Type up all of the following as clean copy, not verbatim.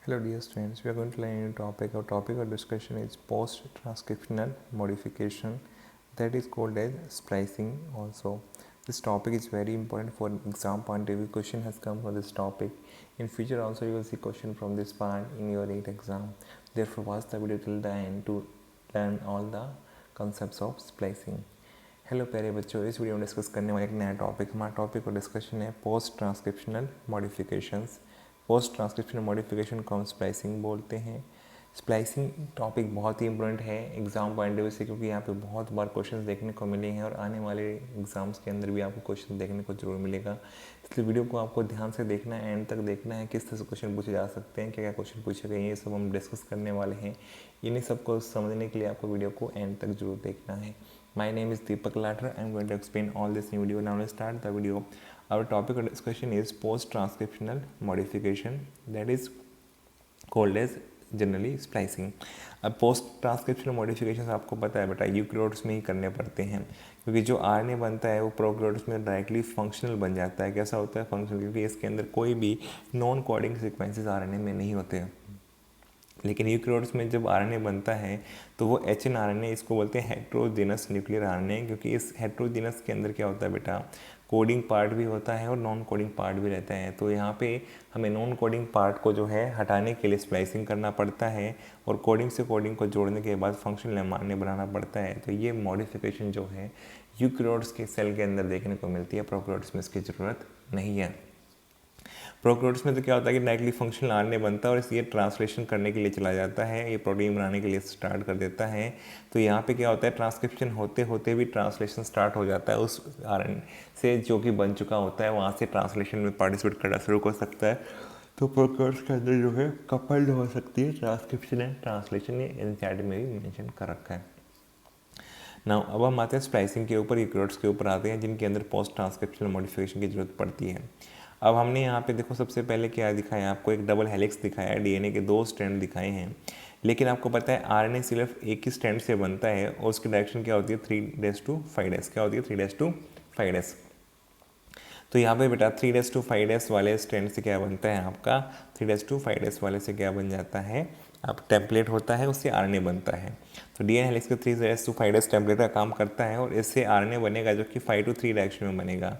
Hello dear students, we are going to learn a new topic. Our topic of discussion is post-transcriptional modification, that is called as splicing also. This topic is very important for exam point of view. Question has come for this topic. In future also you will see question from this part in your 8 exam. Therefore watch the video till the end to learn all the concepts of splicing. Hello प्यारे बच्चों, इस video में discuss करने वाले एक नया topic, हमारा topic और डिस्कशन है post transcriptional modifications. Post transcriptional modification को हम स्प्लाइसिंग बोलते हैं। स्प्लाइसिंग टॉपिक बहुत ही इंपॉर्टेंट है एग्जाम पॉइंट ऑफ व्यू से, क्योंकि यहाँ पे बहुत बार क्वेश्चंस देखने को मिले हैं और आने वाले एग्जाम्स के अंदर भी आपको क्वेश्चन देखने को जरूर मिलेगा। इसलिए वीडियो को आपको ध्यान से देखना है, एंड तक देखना है, किस तरह से क्वेश्चन पूछे जा सकते हैं, क्या क्या क्वेश्चन पूछे गए हैं, ये सब हम डिस्कस करने वाले हैं। इन्हीं सबको समझने के लिए आपको वीडियो को एंड तक जरूर देखना है। My name is Deepak Lathar. I am going to explain all this in video. Now let's start the video. Our topic of discussion is post-transcriptional modification, that is called as generally splicing. अब post transcriptional modification आपको पता है बेटा, eukaryotes में ही करने पड़ते हैं, क्योंकि जो आरएनए बनता है वो प्रोकैरियोट्स में डायरेक्टली फंक्शनल बन जाता है। कैसा होता है फंक्शनल? क्योंकि इसके अंदर कोई भी नॉन कोडिंग सीक्वेंसेस आरएनए में नहीं होते हैं। लेकिन यूकैरियोट्स में जब आरएनए बनता है तो वो एचएनआरएनए, इसको बोलते हैं हेट्रोजेनस न्यूक्लियर आरएनए, क्योंकि इस हेट्रोजेनस के अंदर क्या होता है बेटा, कोडिंग पार्ट भी होता है और नॉन कोडिंग पार्ट भी रहता है। तो यहाँ पे हमें नॉन कोडिंग पार्ट को जो है हटाने के लिए स्प्लाइसिंग करना पड़ता है और कोडिंग से कोडिंग को जोड़ने के बाद फंक्शनल एमआरएनए बनाना पड़ता है। तो ये मॉडिफिकेशन जो है यूकैरियोट्स के सेल के अंदर देखने को मिलती है, प्रोकैरियोट्स में इसकी ज़रूरत नहीं है। प्रोकैरियोट्स में तो क्या होता है कि डायरेक्टली फंक्शनल आरएनए बनता है और इसलिए ट्रांसलेशन करने के लिए चला जाता है, ये प्रोटीन बनाने के लिए स्टार्ट कर देता है। तो यहाँ पे क्या होता है, ट्रांसक्रिप्शन होते होते भी ट्रांसलेशन स्टार्ट हो जाता है उस आरएनए से जो कि बन चुका होता है, वहाँ से ट्रांसलेशन में पार्टिसिपेट करना शुरू कर सकता है। तो प्रोकैरियोट्स के अंदर जो है कपल्ड हो सकती है ट्रांसक्रिप्शन एंड ट्रांसलेशन, ये एनसीईआरटी में भी मेंशन कर रखा है। नाउ अब हम आते हैं स्प्लाइसिंग के ऊपर, यूकैरियोट्स के ऊपर आते हैं जिनके अंदर पोस्ट ट्रांसक्रिप्शनल मॉडिफिकेशन की जरूरत पड़ती है। अब हमने यहाँ पे देखो सबसे पहले क्या दिखाया, आपको एक डबल हेलिक्स दिखाया है, डीएनए के 2 स्ट्रैंड दिखाए हैं। लेकिन आपको पता है आरएनए सिर्फ एक ही स्ट्रैंड से बनता है और उसकी डायरेक्शन क्या होती है 3' to 5', क्या होती है 3' to 5'। तो यहाँ पे बेटा 3' to 5' वाले स्ट्रैंड से क्या बनता है आपका, 3' to 5' वाले से क्या बन जाता है, अब टेम्पलेट होता है, उससे आरएनए बनता है। तो डीएनए हेलिक्स का 3' to 5' टेम्पलेट का काम करता है और इससे आरएनए बनेगा जो कि 5 to 3 डायरेक्शन में बनेगा।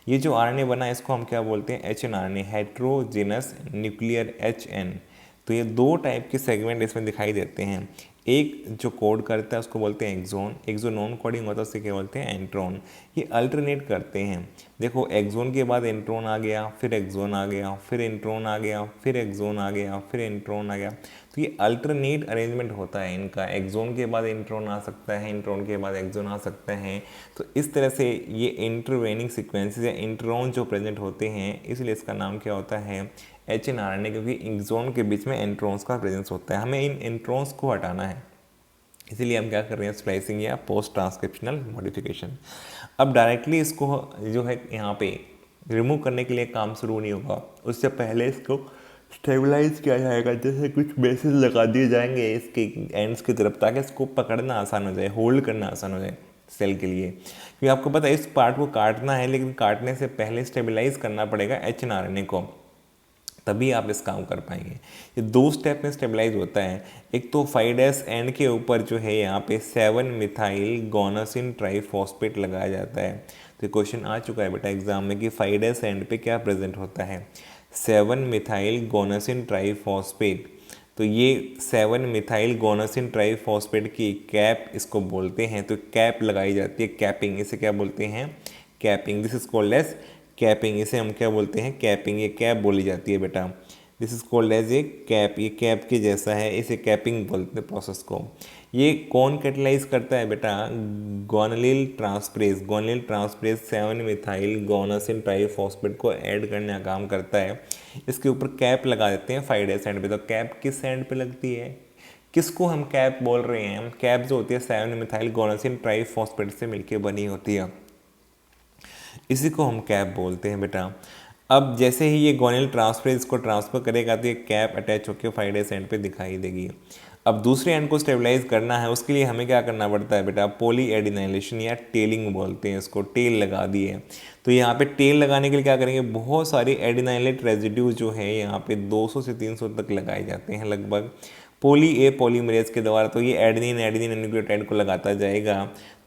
ये जो आरएनए बना है इसको हम क्या बोलते हैं, एचएनआरएनए, हेट्रोजेनस न्यूक्लियर एचएन। तो ये 2 टाइप के सेगमेंट इसमें दिखाई देते हैं। एक जो कोड करता है उसको बोलते हैं एक्सोन, एक जो नॉन कोडिंग होता है उससे क्या बोलते हैं एंट्रॉन। ये अल्टरनेट करते हैं। देखो एक्सोन के बाद एंट्रॉन आ गया, फिर एक्सोन आ गया, फिर एंट्रॉन आ गया, फिर एक्सोन आ गया, फिर एंट्रॉन आ गया। तो ये अल्टरनेट अरेंजमेंट होता है इनका, एक्सोन के बाद एंट्रॉन आ सकता है, एंट्रॉन के बाद एक्सोन आ सकता है। तो इस तरह से ये इंटरवेनिंग सीक्वेंसेस या इंट्रॉन जो प्रेजेंट होते हैं, इसलिए इसका नाम क्या होता है एचएनआरएनए, क्योंकि एक्सोन के बीच में एंट्रॉन्स का प्रेजेंस होता है। हमें इन एंट्रॉन्स को हटाना है, इसीलिए हम क्या कर रहे हैं स्प्लाइसिंग या पोस्ट ट्रांसक्रिप्शनल मॉडिफिकेशन। अब डायरेक्टली इसको जो है यहाँ पे रिमूव करने के लिए काम शुरू नहीं होगा, उससे पहले इसको स्टेबलाइज किया जाएगा। जैसे कुछ बेसिस लगा दिए जाएंगे इसके एंड्स की तरफ, ताकि इसको पकड़ना आसान हो जाए, होल्ड करना आसान हो जाए सेल के लिए। क्योंकि आपको पता है इस पार्ट को काटना है, लेकिन काटने से पहले स्टेबलाइज करना पड़ेगा एचएनआरएनए को, तभी आप इस काम कर पाएंगे। ये 2 स्टेप में स्टेबलाइज होता है। एक तो 5' एंड के ऊपर जो है यहाँ पे 7 मिथाइल गोनासिन ट्राइफॉस्फेट लगाया जाता है। तो क्वेश्चन आ चुका है बेटा एग्जाम में कि 5' एंड पे क्या प्रेजेंट होता है, 7 मिथाइल गोनासिन ट्राइफॉस्फेट। तो ये 7 मिथाइल गोनासिन ट्राइफॉस्फेट की कैप इसको बोलते हैं। तो कैप लगाई जाती है, कैपिंग, इसे क्या बोलते हैं capping. This is called as capping, इसे हम क्या बोलते हैं कैपिंग, ये कैप बोली जाती है बेटा। This is called as a cap, ये कैप के जैसा है, इसे कैपिंग बोलते हैं प्रोसेस को। ये कौन कैटलाइज करता है बेटा, गोनलिल ट्रांसप्रेस। गोनलिल ट्रांसप्रेस 7 मिथाइल गोनासिन ट्राइफॉस्फेट को ऐड करने का काम करता है। इसके ऊपर कैप लगा देते हैं 5' एंड पे। तो कैप किस एंड पे लगती है, किसको हम कैप बोल रहे हैं, कैप जो होती है 7 मिथाइल गोनासिन ट्राइफॉस्फेट से मिलकर बनी होती है, इसी को हम कैप बोलते हैं बेटा। अब जैसे ही ये गोनिल ट्रांसफरेंस को ट्रांसफर करेगा तो ये कैप अटैच होकर 5' एंड पे दिखाई देगी। अब दूसरे एंड को स्टेबलाइज करना है, उसके लिए हमें क्या करना पड़ता है बेटा, पॉली एडिनाइलेशन या टेलिंग बोलते हैं इसको, टेल लगा दी है। तो यहाँ पे टेल लगाने के लिए क्या करेंगे, बहुत सारे एडिनाइलेट रेजिड्यू जो है यहाँ पे 200 से 300 तक लगाए जाते हैं लगभग पोली ए पॉलीमरेज के द्वारा। तो ये एडेनिन एडेनिन न्यूक्लियोटाइड को लगाता जाएगा।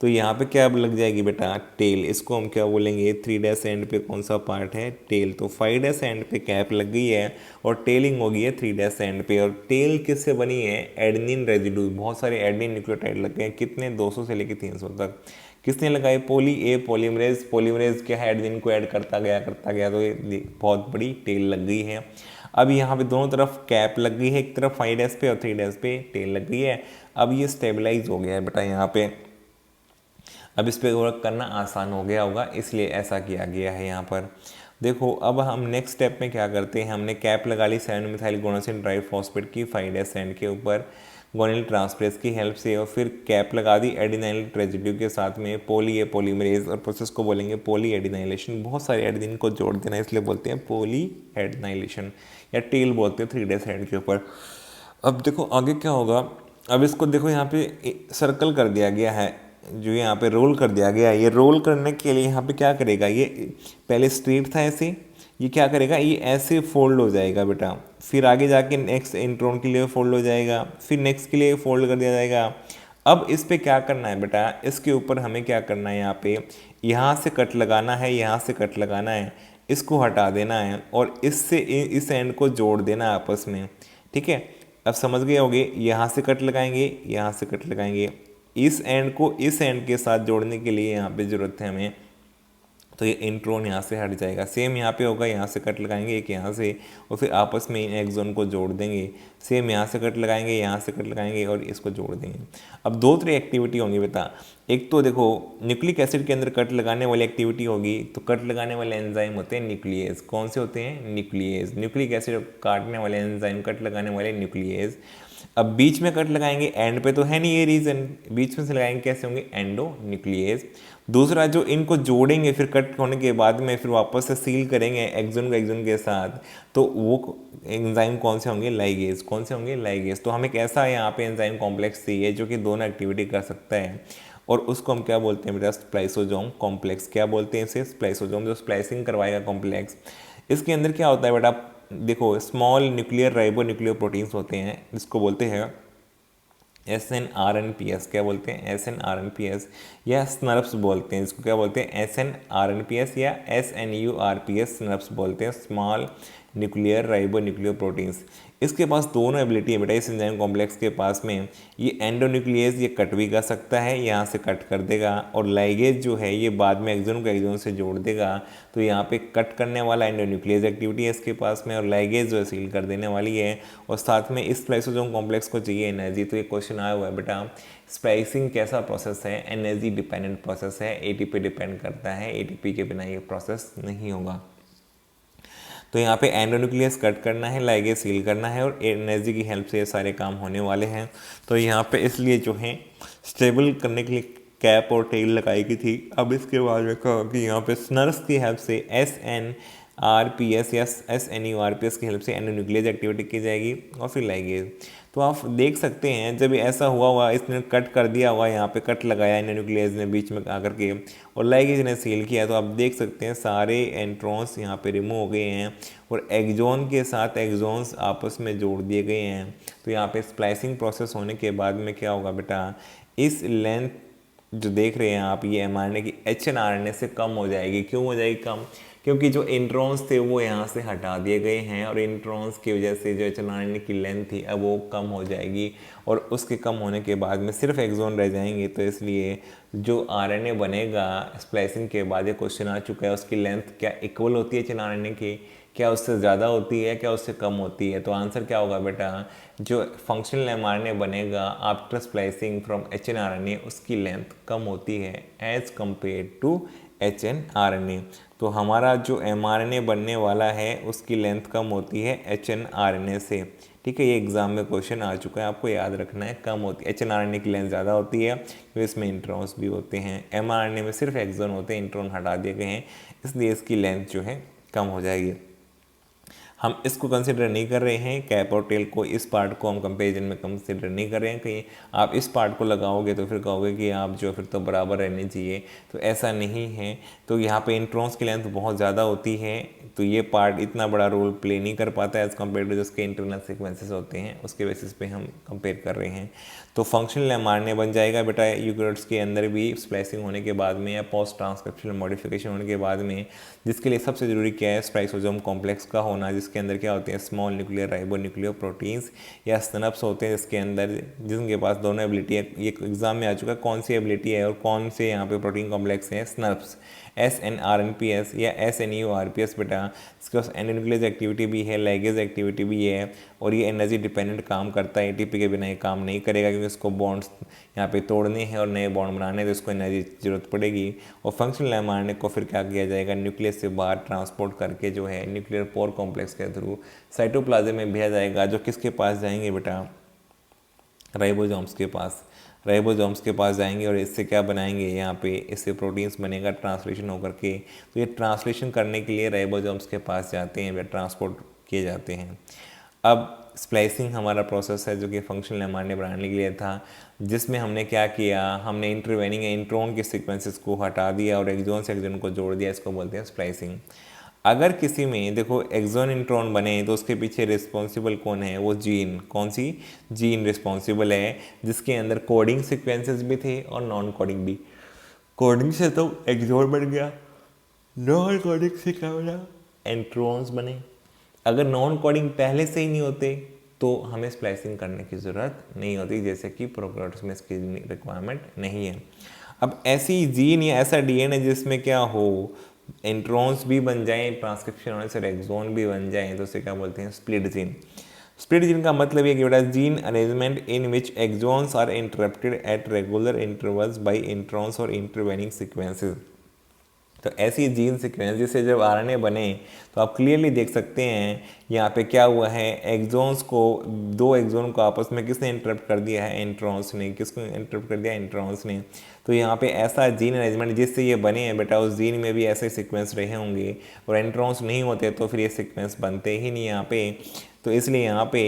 तो यहाँ पे क्या लग जाएगी बेटा, टेल। इसको हम क्या बोलेंगे, 3' एंड पे कौन सा पार्ट है, टेल। तो 5' एंड पे कैप लग गई है और टेलिंग हो गई है 3' एंड पे। और टेल किससे बनी है, एडेनिन रेजिड्यू, बहुत सारे एडेनिन न्यूक्लियोटाइड लग गए हैं, कितने, 200 से लेकर 300 तक। किसने लगाई, पोली ए पॉलीमरेज। पॉलीमरेज क्या है, एडेनिन को ऐड करता गया तो ये बहुत बड़ी टेल लग गई है। अब यहाँ पे दोनों तरफ कैप लग गई है, एक तरफ 5' पे और 3' पे टेल लग गई है। अब ये स्टेबलाइज हो गया है बेटा यहाँ पे। अब इस पे वर्क करना आसान हो गया होगा, इसलिए ऐसा किया गया है यहाँ पर। देखो अब हम नेक्स्ट स्टेप में क्या करते हैं, हमने कैप लगा ली 7 मिथाइल गोनासिन ट्राइफॉस्फेट की 5' एंड के ऊपर गोनिल ट्रांसफरेज की हेल्प से, और फिर कैप लगा दी एडिनाइल रेजिड्यू के साथ में पोली ए पॉलीमरेज, और प्रोसेस को बोलेंगे पोली एडिनाइलेशन। बहुत सारे एडिनिन को जोड़ देना, इसलिए बोलते हैं पोली एडिनाइलेशन या टेल बोलते हैं 3' एंड के ऊपर। अब देखो आगे क्या होगा, अब इसको देखो यहाँ पे सर्कल कर दिया गया है, जो यहाँ पे रोल कर दिया गया है। ये रोल करने के लिए यहाँ पे क्या करेगा, ये पहले स्ट्रेट था ऐसे, ये क्या करेगा, ये ऐसे फोल्ड हो जाएगा बेटा, फिर आगे जाके नेक्स्ट इंट्रॉन के लिए फोल्ड हो जाएगा, फिर नेक्स्ट के लिए फोल्ड कर दिया जाएगा। अब इस पे क्या करना है बेटा, इसके ऊपर हमें क्या करना है, यहाँ पे यहाँ से कट लगाना है, यहाँ से कट लगाना है, इसको हटा देना है और इससे इस एंड को जोड़ देना है आपस में। ठीक है, अब समझ गए होगे, यहाँ से कट लगाएंगे, यहाँ से कट लगाएंगे, इस एंड को इस एंड के साथ जोड़ने के लिए यहाँ पे ज़रूरत है हमें, तो ये इंट्रोन यहाँ से हट जाएगा। सेम यहाँ पे होगा, यहाँ से कट लगाएंगे एक यहाँ से, और फिर आपस में इन एक्सोन को जोड़ देंगे। सेम यहाँ से कट लगाएंगे, यहाँ से कट लगाएंगे और इसको जोड़ देंगे। अब दो तरह एक्टिविटी होंगी बेटा, एक तो देखो न्यूक्लिक एसिड के अंदर कट लगाने वाली एक्टिविटी होगी, तो कट लगाने वाले एंजाइम होते हैं न्यूक्लियेज। कौन से होते हैं, न्यूक्लियेज। न्यूक्लिक एसिड काटने वाले एंजाइम, कट लगाने वाले न्यूक्लियेज। अब बीच में कट लगाएंगे, एंड पे तो है नहीं ये रीजन, बीच में से लगाएंगे, कैसे होंगे, एंडो न्यूक्लियेज। दूसरा जो इनको जोड़ेंगे फिर कट होने के बाद में, फिर वापस से सील करेंगे एक्सोन को एक्सोन के साथ, तो वो एंजाइम कौन से होंगे, लाइगेज। कौन से होंगे, लाइगेज। तो हमें कैसा यहाँ पे एंजाइम कॉम्प्लेक्स चाहिए जो कि दोनों एक्टिविटी कर सकता है, और उसको हम क्या बोलते हैं बेटा, स्प्लाइसोसोम कॉम्प्लेक्स। क्या बोलते हैं इसे, स्प्लाइसोसोम, जो स्प्लाइसिंग करवाएगा कॉम्प्लेक्स। इसके अंदर क्या होता है बेटा, देखो small nuclear ribo nuclear proteins होते हैं, जिसको बोलते हैं SNRNPS। क्या बोलते हैं, SNRNPS, या स्नर्प्स बोलते हैं, इसको क्या बोलते हैं, SNRNPS या SNURPS, स्नर्प्स बोलते हैं, small nuclear ribo nuclear proteins. इसके पास दोनों एबिलिटी है बेटा इस एंजाइम कॉम्प्लेक्स के पास में। ये एंडोन्यूक्लियस ये कट भी कर सकता है, यहाँ से कट कर देगा, और लाइगेज जो है ये बाद में एक्सोन को एक्सोन से जोड़ देगा। तो यहाँ पे कट करने वाला एंडोन्यूक्लियस एक्टिविटी है इसके पास में, और लाइगेज जो है सील कर देने वाली है, और साथ में इस स्प्लाइसोसोम कॉम्प्लेक्स को चाहिए एनर्जी। तो ये क्वेश्चन आया हुआ है बेटा, स्प्लाइसिंग कैसा प्रोसेस है, एनर्जी डिपेंडेंट प्रोसेस है, ATP डिपेंड करता है, ATP के बिना ये प्रोसेस नहीं होगा। तो यहाँ पे एंडोन्यूक्लियस कट करना है, लाइगेज सील करना है, और एनर्जी की हेल्प से ये सारे काम होने वाले हैं। तो यहाँ पे इसलिए जो है स्टेबल करने के लिए कैप और टेल लगाई गई थी। अब इसके बाद में कहा कि यहाँ पे स्नर्स की हेल्प से SNRPS या SNURPS की हेल्प से एंडोन्यूक्लियस एक्टिविटी की जाएगी, और फिर लाइगेज। तो आप देख सकते हैं जब ऐसा हुआ इसने कट कर दिया हुआ, यहाँ पे कट लगाया एंडोन्यूक्लियस ने बीच में आकर के, और लाइगेज ने सील किया, तो आप देख सकते हैं सारे एंट्रॉन्स यहाँ पे रिमूव हो गए हैं, और एक्सोन के साथ एक्सोन्स आपस में जोड़ दिए गए हैं। तो यहाँ पे स्प्लाइसिंग प्रोसेस होने के बाद में क्या होगा बेटा, इस लेंथ जो देख रहे हैं आप, ये mRNA की HNRNA से कम हो जाएगी। क्यों हो जाएगी कम, क्योंकि जो इंट्रॉन्स थे वो यहाँ से हटा दिए गए हैं, और इंट्रॉन्स की वजह से जो HNRNA की लेंथ थी अब वो कम हो जाएगी, और उसके कम होने के बाद में सिर्फ एक्सोन रह जाएंगे। तो इसलिए जो RNA बनेगा स्प्लाइसिंग के बाद, ये क्वेश्चन आ चुका है, उसकी लेंथ क्या इक्वल होती है HNRNA की, क्या उससे ज़्यादा होती है, क्या उससे कम होती है। तो आंसर क्या होगा बेटा, जो फंक्शनल mRNA बनेगा आफ्टर स्प्लाइसिंग फ्रॉम HNRNA, उसकी लेंथ कम होती है एज कम्पेयर टू HNRNA। तो हमारा जो mRNA बनने वाला है उसकी लेंथ कम होती है HNRNA से। ठीक है, ये एग्जाम में क्वेश्चन आ चुका है, आपको याद रखना है, कम होती है। HNRNA की लेंथ ज़्यादा होती है, तो इसमें इंट्रॉन्स भी होते हैं। mRNA में सिर्फ एक्सोन होते हैं, इंट्रॉन हटा दिए गए हैं, इसलिए इसकी लेंथ जो है कम हो जाएगी। हम इसको कंसिडर नहीं कर रहे हैं, कैप और टेल को, इस पार्ट को हम कंपेरिजन में कंसिडर नहीं कर रहे हैं। कहीं आप इस पार्ट को लगाओगे तो फिर कहोगे कि आप जो फिर तो बराबर रहने चाहिए, तो ऐसा नहीं है। तो यहाँ पे इंट्रॉन्स की लेंथ बहुत ज़्यादा होती है, तो ये पार्ट इतना बड़ा रोल प्ले नहीं कर पाता है एज़ कम्पेयर टू जिसके इंटरनल सीक्वेंसेस होते हैं, उसके बेसिस पे हम कंपेयर कर रहे हैं। तो फंक्शनल एमआरएनए बन जाएगा बेटा यूकेरियोट्स के अंदर भी स्प्लाइसिंग होने के बाद में या पोस्ट ट्रांसक्रिप्शनल मॉडिफिकेशन होने के बाद में, जिसके लिए सबसे जरूरी क्या है, स्प्लाइसोसोम कॉम्प्लेक्स का होना, जिसके अंदर क्या होते हैं, स्मॉल न्यूक्लियर राइबोन्यूक्लियर प्रोटीन्स या स्नप्स होते हैं, जिसके अंदर जिनके पास दोनों एबिलिटी है। ये एग्जाम में आ चुका है कौन सी एबिलिटी है और कौन से यहाँ पे प्रोटीन कॉम्प्लेक्स है, स्नप्स, SNRNPS या SNURPS बेटा। इसके पास एंडोन्यूक्लियस एक्टिविटी भी है, लाइगेज एक्टिविटी भी है, और ये एनर्जी डिपेंडेंट काम करता है। ATP के बिना ये काम नहीं करेगा, क्योंकि इसको बॉन्ड्स यहाँ पे तोड़ने हैं और नए बॉन्ड बनाने हैं, तो इसको एनर्जी की जरूरत पड़ेगी। और फंक्शनल एमआरएनए को फिर क्या किया जाएगा, न्यूक्लियस से बाहर ट्रांसपोर्ट करके जो है न्यूक्लियर पोर कॉम्प्लेक्स के थ्रू साइटोप्लाज्म में भेजा जाएगा, जो किसके पास जाएंगे बेटा, राइबोसोम्स के पास। राइबोसोम्स के पास जाएंगे और इससे क्या बनाएंगे, यहाँ पे इससे प्रोटीन्स बनेगा ट्रांसलेशन होकर के। तो ये ट्रांसलेशन करने के लिए राइबोसोम्स के पास जाते हैं, वे ट्रांसपोर्ट किए जाते हैं। अब स्प्लाइसिंग हमारा प्रोसेस है जो कि फंक्शनल एमआरएनए बनाने के लिए था, जिसमें हमने क्या किया, हमने इंटरवेनिंग इंट्रॉन के सीक्वेंसेस को हटा दिया और एक्सॉन से एक्सॉन को जोड़ दिया, इसको बोलते हैं स्प्लाइसिंग। अगर किसी में देखो एक्सॉन इंट्रॉन बने तो उसके पीछे रिस्पॉन्सिबल कौन है, वो जीन, कौन सी जीन रिस्पॉन्सिबल है, जिसके अंदर कोडिंग सीक्वेंसेस भी थे और नॉन कोडिंग भी। कोडिंग से तो एक्सॉन बन गया, नॉन कोडिंग से क्या बना, इंट्रॉन्स बने। अगर नॉन कोडिंग पहले से ही नहीं होते तो हमें स्प्लाइसिंग करने की ज़रूरत नहीं होती, जैसे कि प्रोकैरियोट्स में इसकी रिक्वायरमेंट नहीं है। अब ऐसी जीन या ऐसा DNA जिसमें क्या हो, इंट्रॉन्स भी बन जाएं, ट्रांसक्रिप्शन होने से एक्सॉन भी बन जाएं, तो उसे क्या बोलते हैं, स्प्लिट जीन। स्प्लिट जीन का मतलब ये कि बेटा gene arrangement in which exons are interrupted at regular intervals by introns और इंटरवेनिंग सीक्वेंसेस। तो ऐसी जीन सीक्वेंस जिससे जब RNA बने तो आप क्लियरली देख सकते हैं यहाँ पे क्या हुआ है, एक्सॉन्स को, दो एक्सॉन को आपस में किसने इंटरप्ट कर दिया है, इंट्रॉन्स ने। किसको इंटरप्ट कर दिया, इंट्रॉन्स ने। तो यहाँ पे ऐसा जीन अरेंजमेंट जिससे ये बने हैं बेटा, उस जीन में भी ऐसे सीक्वेंस रहे होंगे, और इंट्रॉन्स नहीं होते तो फिर ये सीक्वेंस बनते ही नहीं यहाँ पे। तो इसलिए यहाँ पे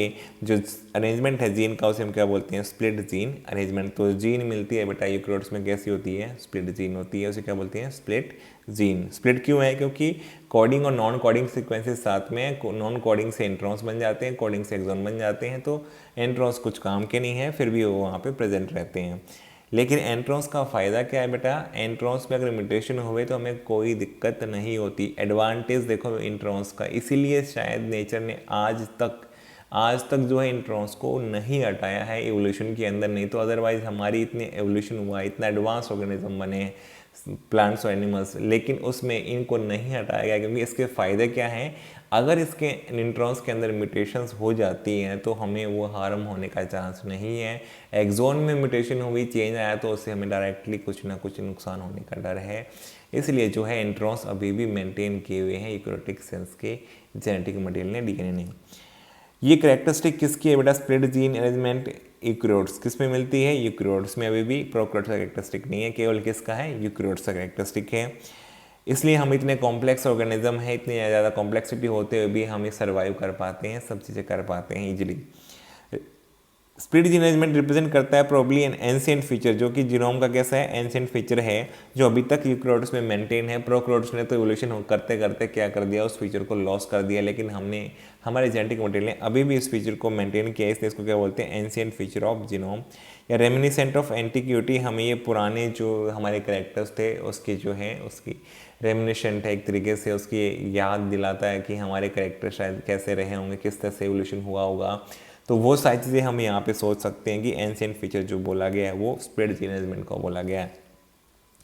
जो अरेंजमेंट है जीन का, उसे हम क्या बोलते हैं, स्प्लिट जीन अरेंजमेंट। तो जीन मिलती है बेटा यूकेरियोट्स में कैसी होती है, स्प्लिट जीन होती है, उसे क्या बोलते हैं, स्प्लिट जीन। स्प्लिट क्यों है, क्योंकि कोडिंग और नॉन कोडिंग सीक्वेंसेस साथ में, नॉन कोडिंग से इंट्रॉन्स बन जाते हैं, कोडिंग से एक्सॉन बन जाते हैं। तो इंट्रॉन्स कुछ काम के नहीं है, फिर भी वो वहाँ पे प्रेजेंट रहते हैं। लेकिन एंट्रॉन्स का फ़ायदा क्या है बेटा, एंट्रॉन्स में अगर म्यूटेशन हुए तो हमें कोई दिक्कत नहीं होती। एडवांटेज देखो इंट्रॉन्स का, इसीलिए शायद नेचर ने आज तक जो है इंट्रॉन्स को नहीं हटाया है एवोल्यूशन के अंदर। नहीं तो अदरवाइज हमारी इतनी एवोल्यूशन हुआ, इतना एडवांस ऑर्गेनिज्म बने प्लांट्स और एनिमल्स, लेकिन उसमें इनको नहीं हटाया गया, क्योंकि इसके फ़ायदे क्या हैं, अगर इसके इंट्रॉन्स के अंदर म्यूटेशंस हो जाती हैं तो हमें वो हार्म होने का चांस नहीं है। एक्सॉन में म्यूटेशन हुई, चेंज आया, तो उससे हमें डायरेक्टली कुछ ना कुछ नुकसान होने का डर है। इसलिए जो है इंट्रॉन्स अभी भी मेंटेन किए हुए हैं यूकेरियोटिक सेल्स के जेनेटिक मटेरियल ने, DNA ने। ये कैरेक्टरिस्टिक किसकी है बेटा, स्प्लिट जीन अरेंजमेंट यूकेरियोट्स किस में मिलती है, यूकेरियोट्स में। अभी भी प्रोकैरियोट्स का कैरेक्टरिस्टिक नहीं है, केवल किसका है, यूकेरियोट्स का कैरेक्टरिस्टिक है। इसलिए हम इतने कॉम्प्लेक्स ऑर्गेनिज्म है, इतनी ज़्यादा कॉम्प्लेक्सिटी होते हुए भी हम ये सर्वाइव कर पाते हैं, सब चीज़ें कर पाते हैं easily. Split gene arrangement represent करता है प्रोबब्ली एन एंशिएंट फीचर, जो कि जीनोम का कैसा है, एंशिएंट फीचर है, जो अभी तक यूकेरियोट्स में मेंटेन है। प्रोकैरियोट्स ने तो इवोल्यूशन करते करते क्या कर दिया, उस फीचर को लॉस कर दिया, लेकिन हमने, हमारे जेनेटिक मटेरियल ने अभी भी इस फीचर को मेंटेन किया, इसलिए इसको क्या बोलते हैं, एंशिएंट फीचर ऑफ जीनोम या रेमिनिसेंट ऑफ एंटिक्यूटी। हमें ये पुराने जो हमारे कैरेक्टर्स थे उसकी जो है, उसकी रेमिनिसेंट है, एक तरीके से उसकी याद दिलाता है कि हमारे कैरेक्टर शायद कैसे रहे होंगे, किस तरह से एवोल्यूशन हुआ होगा। तो वो सारी चीज़ें हम यहाँ पे सोच सकते हैं कि एंशिएंट फीचर जो बोला गया है वो स्प्लिट जीन अरेंजमेंट को बोला गया है।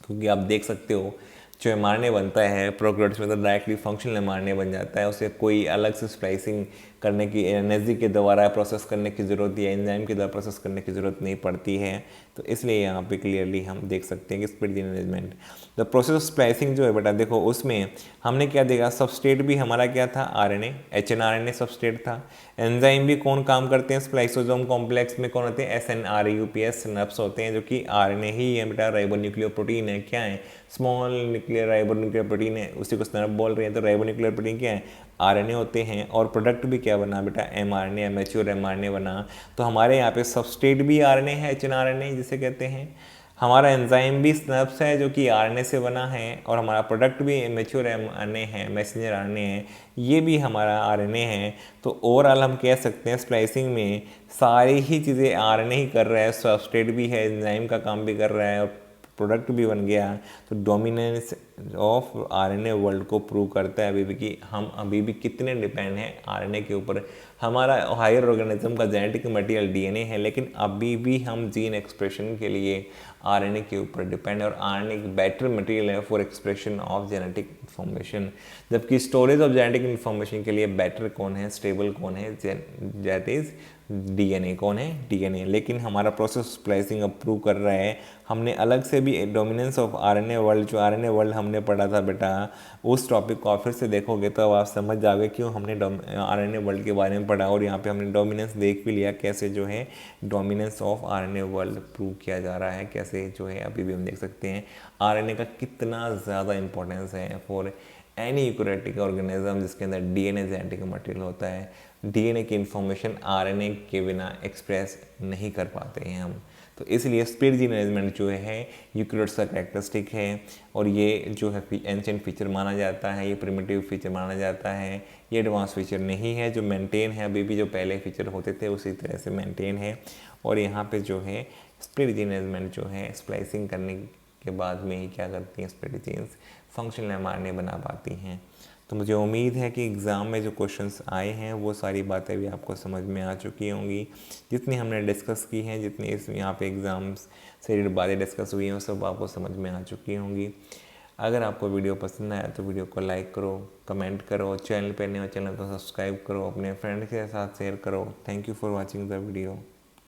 क्योंकि आप देख सकते हो जो एमआरएनए बनता है प्रोकैरियोट्स में तो डायरेक्टली फंक्शनल एमआरएनए बन जाता है, उसे कोई अलग से स्प्लाइसिंग करने की, एनर्जी के द्वारा प्रोसेस करने की ज़रूरत या एंजाइम के द्वारा प्रोसेस करने की ज़रूरत नहीं पड़ती है। तो इसलिए यहाँ पे क्लियरली हम देख सकते हैं कि split gene arrangement the process of splicing जो है बेटा, देखो उसमें हमने क्या देखा, सबस्ट्रेट भी हमारा क्या था, RNA, HNRNA सबस्ट्रेट था। एंजाइम भी कौन काम करते हैं, स्प्लाइसोसोम कॉम्प्लेक्स में कौन होते हैं, SNRUPS सिनैप्स होते हैं, जो कि RNA ही है बेटा, राइबोन्यूक्लियर प्रोटीन है, क्या है, स्मॉल न्यूक्लियर राइबोन्यूक्लियर प्रोटीन है, उसी को स्नैप बोल रहे हैं। तो राइबोन्यूक्लियर प्रोटीन क्या है, आरएनए होते हैं और प्रोडक्ट भी क्या बना बेटा, एमआरएनए, मैच्योर एमआरएनए बना। तो हमारे यहाँ पे सबस्ट्रेट भी आरएनए है, एचएनआरएनए जिसे कहते हैं। हमारा एंजाइम भी स्नप्स है जो कि आरएनए से बना है, और हमारा प्रोडक्ट भी मैच्योर एमआरएनए है, मैसेंजर आरएनए है, ये भी हमारा आरएनए है। तो ओवरऑल हम कह सकते हैं स्प्लाइसिंग में सारी ही चीज़ें आरएनए ही कर रहा है, सबस्ट्रेट भी है, एंजाइम का काम भी कर रहा है, और प्रोडक्ट भी बन गया। तो डोमिनेंस ऑफ आरएनए वर्ल्ड को प्रूव करता है अभी भी कि हम अभी भी कितने डिपेंड हैं आरएनए के ऊपर। हमारा हायर ऑर्गेनिज्म का जेनेटिक मटेरियल डीएनए है, लेकिन अभी भी हम जीन एक्सप्रेशन के लिए आरएनए के ऊपर डिपेंड है, और आरएनए एक बेटर मटेरियल है for expression of genetic information. जबकि स्टोरेज ऑफ जेनेटिक इन्फॉर्मेशन के लिए बेटर कौन है, स्टेबल कौन है, दैट इज डीएनए। कौन है, डीएनए। लेकिन हमारा प्रोसेस स्प्लाइसिंग अब प्रूव कर रहा है। हमने अलग से भी डोमिनेंस ऑफ आरएनए वर्ल्ड, जो आरएनए वर्ल्ड हमने पढ़ा था बेटा, उस टॉपिक को आप फिर से देखोगे तो आप समझ जाओगे क्यों हमने आरएनए वर्ल्ड के बारे में पढ़ा, और यहाँ पे हमने डोमिनेंस देख भी लिया, कैसे जो है dominance of RNA world prove किया जा रहा है, कैसे जो है अभी भी हम देख सकते हैं आरएनए का कितना ज़्यादा इंपॉर्टेंस है फॉर एनी यूकैरियोटिक ऑर्गेनिज्म जिसके अंदर डीएनए जेनेटिक मटेरियल होता है। डीएनए की इन्फॉर्मेशन आरएनए के बिना एक्सप्रेस नहीं कर पाते हैं हम। तो इसलिए स्प्लिट जीन अरेंजमेंट जो है यूकैरियोट्स का कैरेक्टरिस्टिक है, और ये जो है एंशिएंट फीचर माना जाता है, ये प्रिमिटिव फीचर माना जाता है, ये एडवांस फीचर नहीं है, जो मेंटेन है अभी भी, जो पहले फीचर होते थे उसी तरह से मेंटेन है। और यहाँ पे जो है स्प्लिट जीन अरेंजमेंट जो है स्प्लाइसिंग करने के बाद में ही क्या करती हैं, स्प्लिट जीन्स फंक्शनल एमआरएनए बना पाती हैं। तो मुझे उम्मीद है कि एग्ज़ाम में जो क्वेश्चंस आए हैं वो सारी बातें भी आपको समझ में आ चुकी होंगी, जितनी हमने डिस्कस की हैं, जितनी इस यहाँ पे एग्ज़ाम्स से रिलेटेड बातें डिस्कस हुई हैं वो सब आपको समझ में आ चुकी होंगी। अगर आपको वीडियो पसंद आया तो वीडियो को लाइक करो, कमेंट करो, चैनल पर नए हो चैनल को सब्सक्राइब करो, अपने फ्रेंड के साथ शेयर करो। Thank you for watching the video.